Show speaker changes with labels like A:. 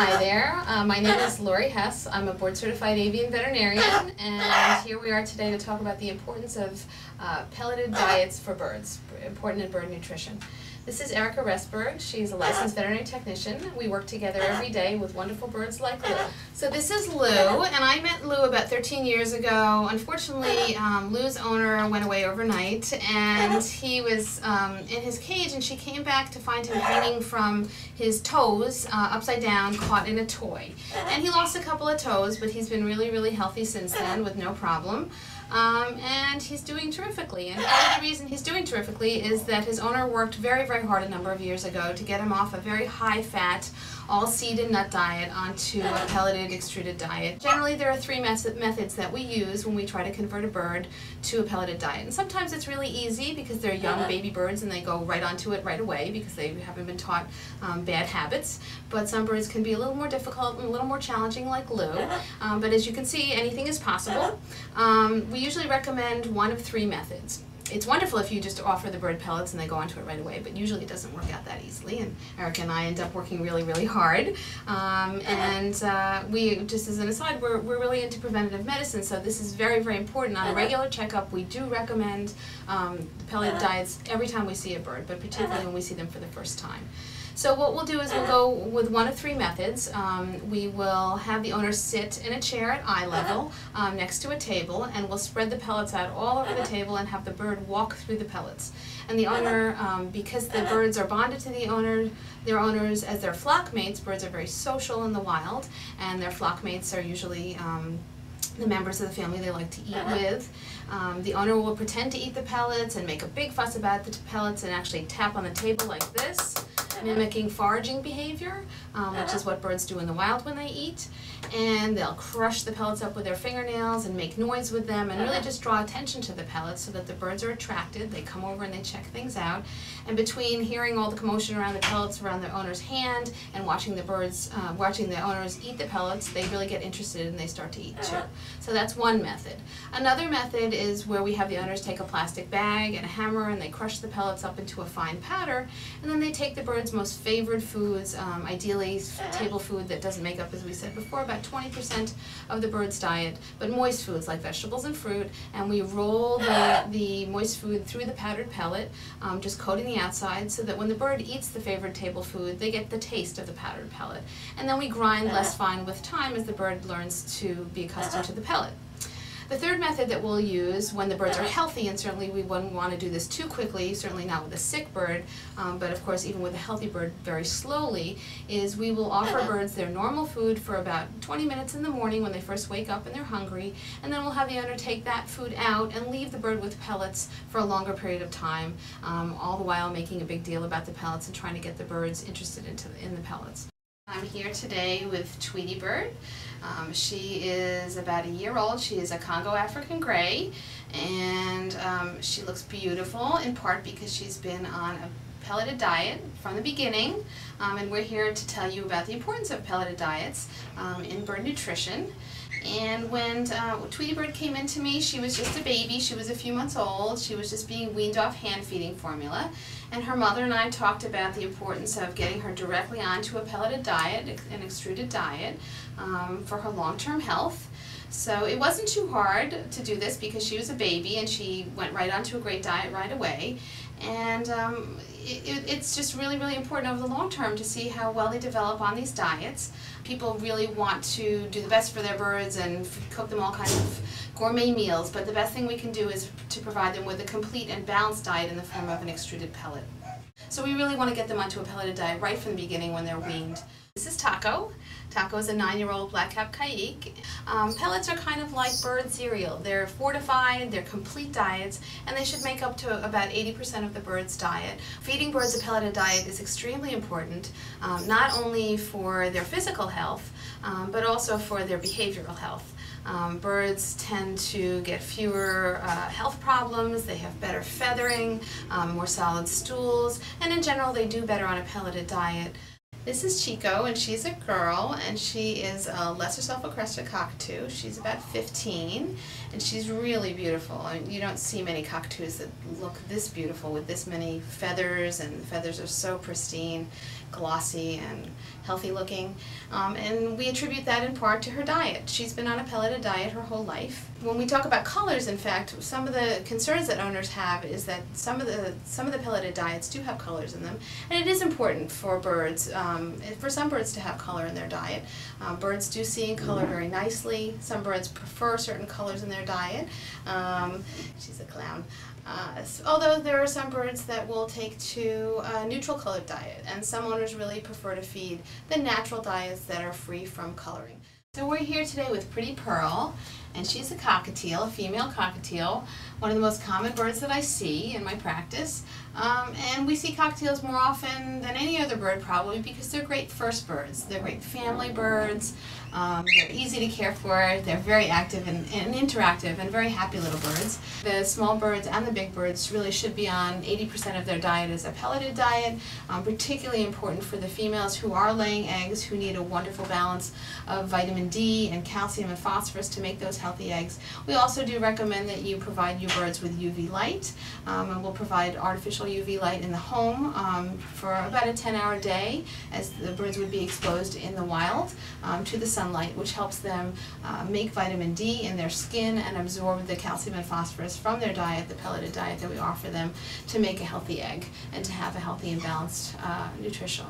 A: Hi there, my name is Lori Hess. I'm a board-certified avian veterinarian, and here we are today to talk about the importance of pelleted diets for birds, important in bird nutrition. This is Erica Resberg. She's a licensed veterinary technician. We work together every day with wonderful birds like Lou. So this is Lou, and I met Lou about 13 years ago. Unfortunately, Lou's owner went away overnight, and he was in his cage, and she came back to find him hanging from his toes, upside down, caught in a toy. And he lost a couple of toes, but he's been really, really healthy since then with no problem. And he's doing terrifically. And part of the reason he's doing terrifically is that his owner worked very, very hard a number of years ago to get him off a very high-fat, all seed and nut diet onto a pelleted, extruded diet. Generally, there are three methods that we use when we try to convert a bird to a pelleted diet. And sometimes it's really easy because they're young baby birds and they go right onto it right away because they haven't been taught bad habits. But some birds can be a little more difficult and a little more challenging, like Lou. But as you can see, anything is possible. We usually recommend one of three methods. It's wonderful if you just offer the bird pellets and they go onto it right away, but usually it doesn't work out that easily, and Erica and I end up working really, really hard. We, just as an aside, we're really into preventative medicine, so this is very, very important. On a regular checkup, we do recommend pellet diets every time we see a bird, but particularly when we see them for the first time. So what we'll do is we'll go with one of three methods. We will have the owner sit in a chair at eye level next to a table, and we'll spread the pellets out all over the table and have the bird walk through the pellets. And the owner, because the birds are bonded to their owners as their flock mates, birds are very social in the wild, and their flock mates are usually the members of the family they like to eat with. The owner will pretend to eat the pellets and make a big fuss about the pellets and actually tap on the table like this, mimicking foraging behavior, which is what birds do in the wild when they eat. And they'll crush the pellets up with their fingernails and make noise with them and really just draw attention to the pellets so that the birds are attracted. They come over and they check things out. And between hearing all the commotion around the pellets around the owner's hand and watching the birds, watching the owners eat the pellets, they really get interested and they start to eat too. So that's one method. Another method is where we have the owners take a plastic bag and a hammer and they crush the pellets up into a fine powder, and then they take the birds' most favored foods, ideally table food that doesn't make up, as we said before, about 20% of the bird's diet, but moist foods like vegetables and fruit, and we roll the moist food through the powdered pellet, just coating the outside so that when the bird eats the favorite table food, they get the taste of the powdered pellet. And then we grind less fine with time as the bird learns to be accustomed to the pellet. The third method that we'll use when the birds are healthy, and certainly we wouldn't want to do this too quickly, certainly not with a sick bird, but of course even with a healthy bird very slowly, is we will offer birds their normal food for about 20 minutes in the morning when they first wake up and they're hungry, and then we'll have the owner take that food out and leave the bird with pellets for a longer period of time, all the while making a big deal about the pellets and trying to get the birds interested in the pellets. I'm here today with Tweety Bird. She is about a year old. She is a Congo African Gray, and she looks beautiful in part because she's been on a pelleted diet from the beginning, and we're here to tell you about the importance of pelleted diets in bird nutrition. And when Tweety Bird came into me, she was just a baby. She was a few months old. She was just being weaned off hand feeding formula. And her mother and I talked about the importance of getting her directly onto a pelleted diet, an extruded diet, for her long-term health. So it wasn't too hard to do this because she was a baby and she went right onto a great diet right away. And it's just really, really important over the long term to see how well they develop on these diets. People really want to do the best for their birds and cook them all kinds of gourmet meals, but the best thing we can do is to provide them with a complete and balanced diet in the form of an extruded pellet. So we really want to get them onto a pelleted diet right from the beginning when they're weaned. This is Taco. Taco is a 9-year-old black-capped Kaik. Pellets are kind of like bird cereal. They're fortified, they're complete diets, and they should make up to about 80% of the bird's diet. Feeding birds a pelleted diet is extremely important, not only for their physical health, but also for their behavioral health. Birds tend to get fewer health problems, they have better feathering, more solid stools, and in general they do better on a pelleted diet. This is Chico, and she's a girl, and she is a lesser sulphur-crested cockatoo. She's about 15, and she's really beautiful. I mean, you don't see many cockatoos that look this beautiful with this many feathers, and the feathers are so pristine. glossy and healthy looking. And we attribute that in part to her diet. She's been on a pelleted diet her whole life. When we talk about colors, in fact, some of the concerns that owners have is that some of the pelleted diets do have colors in them, and it is important for birds, for some birds to have color in their diet. Birds do see in color very nicely. Some birds prefer certain colors in their diet. She's a clown. Although there are some birds that will take to a neutral colored diet, and some owners really prefer to feed the natural diets that are free from coloring. So we're here today with Pretty Pearl, and she's a cockatiel, a female cockatiel, one of the most common birds that I see in my practice. And we see cockatiels more often than any other bird probably because they're great first birds. They're great family birds. They're easy to care for. They're very active and interactive and very happy little birds. The small birds and the big birds really should be on 80% of their diet as a pelleted diet, particularly important for the females who are laying eggs, who need a wonderful balance of vitamin D and calcium and phosphorus to make those healthy eggs. We also do recommend that you provide your birds with UV light, and we'll provide artificial UV light in the home for about a 10-hour day, as the birds would be exposed in the wild to the sunlight, which helps them make vitamin D in their skin and absorb the calcium and phosphorus from their diet, the pelleted diet that we offer them, to make a healthy egg and to have a healthy and balanced nutrition.